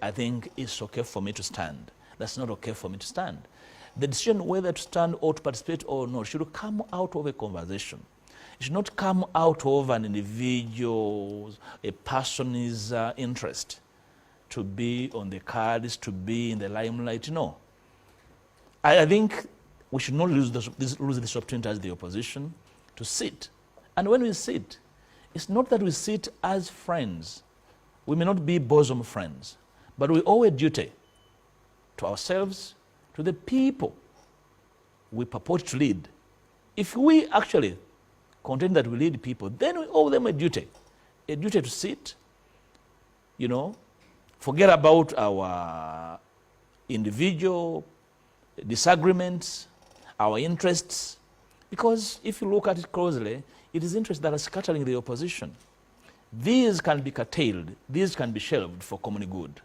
I think it's okay for me to stand. That's not okay for me to stand. The decision whether to stand or to participate or not should come out of a conversation. It should not come out of an individual's, a person's interest to be on the cards, to be in the limelight. No. I think we should not lose this opportunity as the opposition to sit. And when we sit, it's not that we sit as friends. We may not be bosom friends, but we owe a duty to ourselves, to the people we purport to lead. If we actually contend that we lead people, then we owe them a duty to sit, you know, forget about our individual disagreements, our interests, because if you look at it closely, it is interests that are scattering the opposition. These can be curtailed, these can be shelved for common good.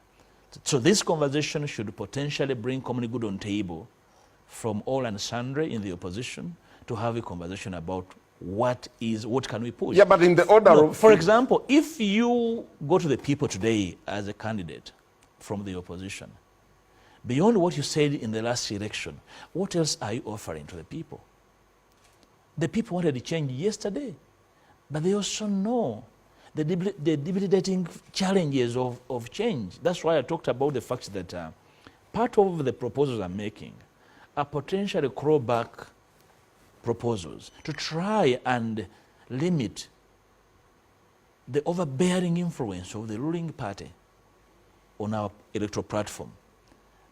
So this conversation should potentially bring common good on table from all and sundry in the opposition to have a conversation about what can we push. Yeah, but in the order of... For example, if you go to the people today as a candidate from the opposition, beyond what you said in the last election, what else are you offering to the people? The people wanted to change yesterday, but they also know the debilitating challenges of change. That's why I talked about the fact that part of the proposals I'm making are potentially clawback proposals to try and limit the overbearing influence of the ruling party on our electoral platform.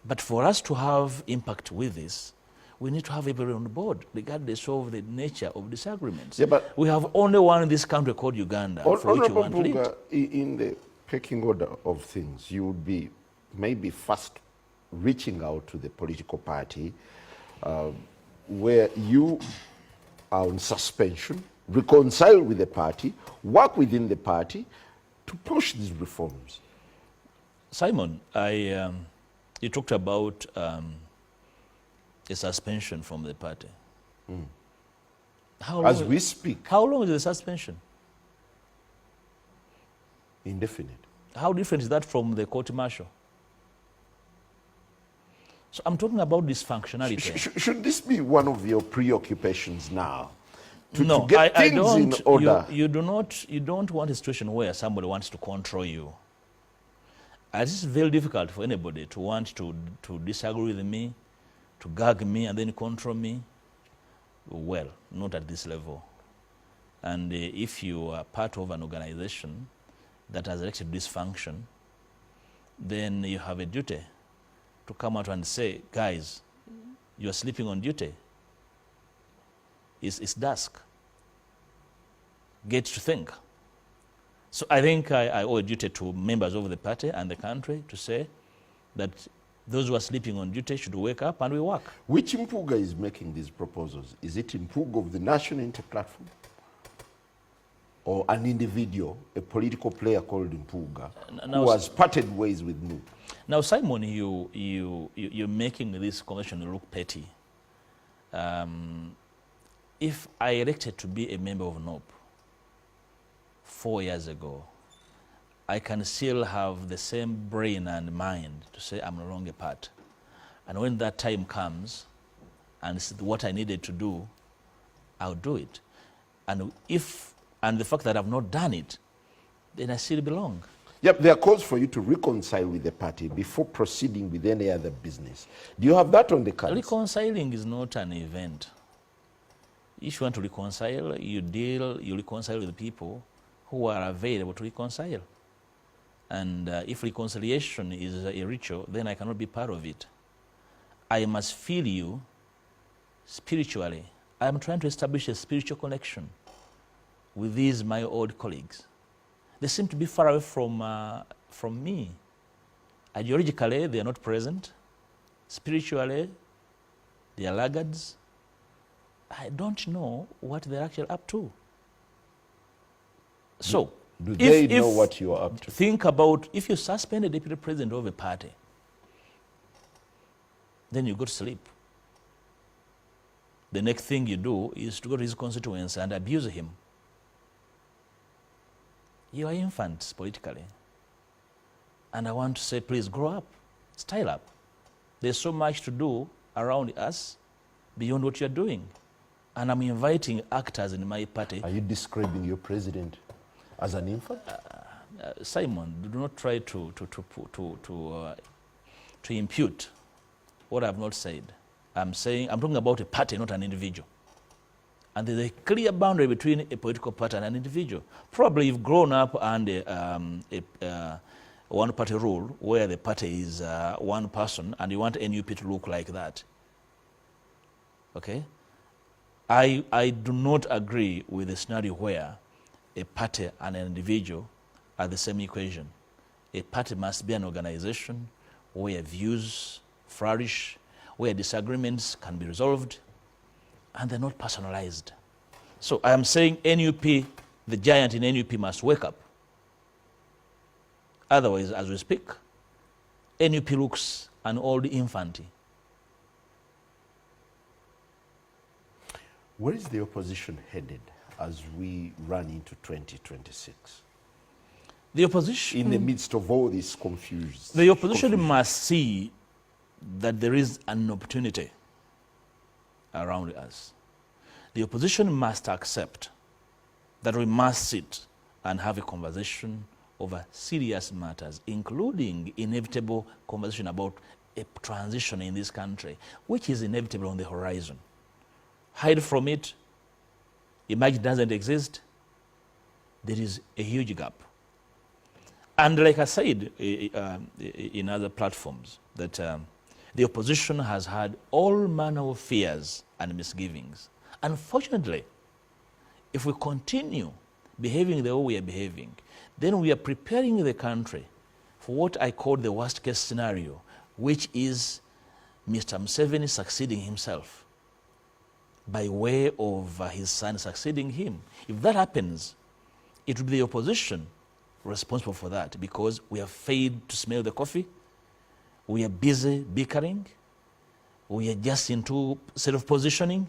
But for us to have impact with this, we need to have everyone on board, regardless of the nature of disagreements. Yeah, but we have only one in this country called Uganda, for which you want to lead. In the pecking order of things, you would be maybe first reaching out to the political party where you are on suspension, reconcile with the party, work within the party to push these reforms. Simon, you talked about a suspension from the party. As we speak. How long is the suspension? Indefinite. How different is that from the court martial? So I'm talking about dysfunctionality. Should this be one of your preoccupations now? No, to get things in order? You don't want a situation where somebody wants to control you. It's very difficult for anybody to want to disagree with me, to gag me and then control me. Well, not at this level. And if you are part of an organization that has elected dysfunction, then you have a duty to come out and say, guys, you're sleeping on duty. It's dusk. Get to think. So I think I owe a duty to members of the party and the country to say that those who are sleeping on duty should wake up and we work. Which Mpuga is making these proposals? Is it Mpuga of the National Inter-Platform? Or an individual, a political player called Mpuga, who has parted ways with me? Now, Simon, you're making this conversation look petty. If I elected to be a member of NOP 4 years ago, I can still have the same brain and mind to say I'm no longer part. And when that time comes, and it's what I needed to do, I'll do it. And the fact that I've not done it, then I still belong. Yep, there are calls for you to reconcile with the party before proceeding with any other business. Do you have that on the cards? Reconciling is not an event. If you want to reconcile, you reconcile with people who are available to reconcile. And if reconciliation is a ritual, then I cannot be part of it. I must feel you spiritually. I am trying to establish a spiritual connection with these my old colleagues. They seem to be far away from me. Ideologically, they are not present. Spiritually, they are laggards. I don't know what they're actually up to. So, do they know what you are up to? Think about, if you suspend a deputy president of a party, then you go to sleep. The next thing you do is to go to his constituency and abuse him. You are infants politically. And I want to say, please grow up, style up. There's so much to do around us beyond what you're doing. And I'm inviting actors in my party. Are you describing your president as an infant? Simon, do not try to impute what I've not said. I'm talking about a party, not an individual. And there's a clear boundary between a political party and an individual. Probably you've grown up under a one-party rule where the party is one person and you want NUP to look like that. Okay? I do not agree with a scenario where a party and an individual are the same equation. A party must be an organization where views flourish, where disagreements can be resolved, and they're not personalized. So I am saying NUP, the giant in NUP must wake up. Otherwise, as we speak, NUP looks an old infant. Where is the opposition headed as we run into 2026? The opposition... In the midst of all this confusion. The opposition must see that there is an opportunity around us. The opposition must accept that we must sit and have a conversation over serious matters, including inevitable conversation about a transition in this country, which is inevitable on the horizon. Hide from it, imagine it doesn't exist, there is a huge gap. And like I said in other platforms, that the opposition has had all manner of fears and misgivings. Unfortunately, if we continue behaving the way we are behaving, then we are preparing the country for what I call the worst case scenario, which is Mr. Museveni succeeding himself by way of his son succeeding him. If that happens, it will be the opposition responsible for that, because we have failed to smell the coffee, we are busy bickering, we are just into self-positioning,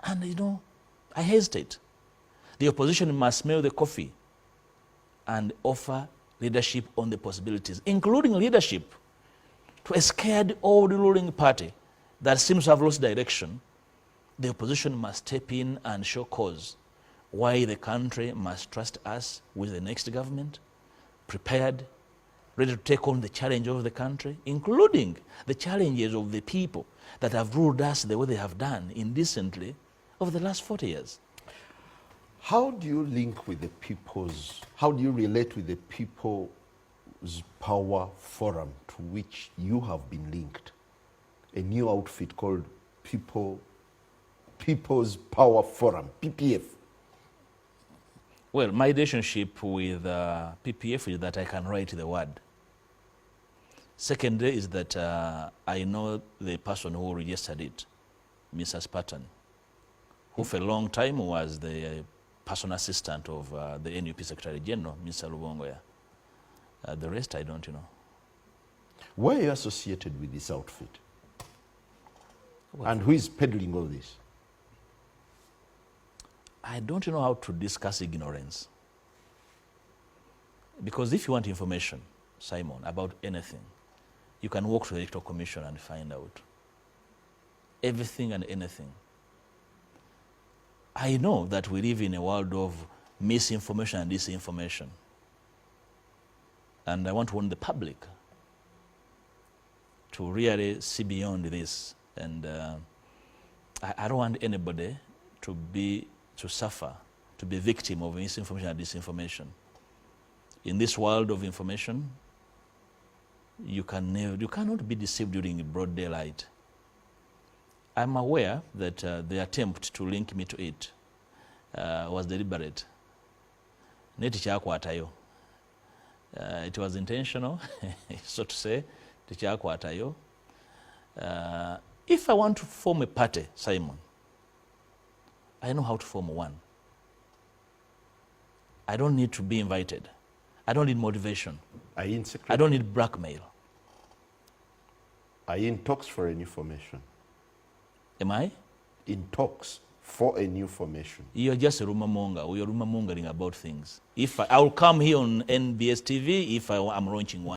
and you know, I hesitate. The opposition must smell the coffee and offer leadership on the possibilities, including leadership to a scared old ruling party that seems to have lost direction. The opposition must step in and show cause why the country must trust us with the next government, prepared, ready to take on the challenge of the country, including the challenges of the people that have ruled us the way they have done indecently over the last 40 years. How do you link with the how do you relate with the People's Power Forum, to which you have been linked? A new outfit called People's Power Forum, PPF. Well, my relationship with PPF is that I can write the word. Secondly is that I know the person who registered it, Mrs. Patton, who for a long time was the personal assistant of the NUP Secretary General, Mr. Lubongoya. The rest I don't know. Why are you associated with this outfit? Well, and who is peddling all this? I don't know how to discuss ignorance. Because if you want information, Simon, about anything, you can walk to the Electoral Commission and find out everything and anything. I know that we live in a world of misinformation and disinformation. And I want to warn the public to really see beyond this. And I don't want anybody to suffer, to be a victim of misinformation and disinformation. In this world of information, you cannot be deceived during broad daylight. I'm aware that the attempt to link me to it was deliberate. It was intentional, so to say. If I want to form a party, Simon, I know how to form one. I don't need to be invited. I don't need motivation. Are you in secret? I don't need blackmail. Are you in talks for any formation? Am I? In talks for a new formation. You're just a rumor monger. You're rumor mongering about things. If I will come here on NBS TV if I'm launching one.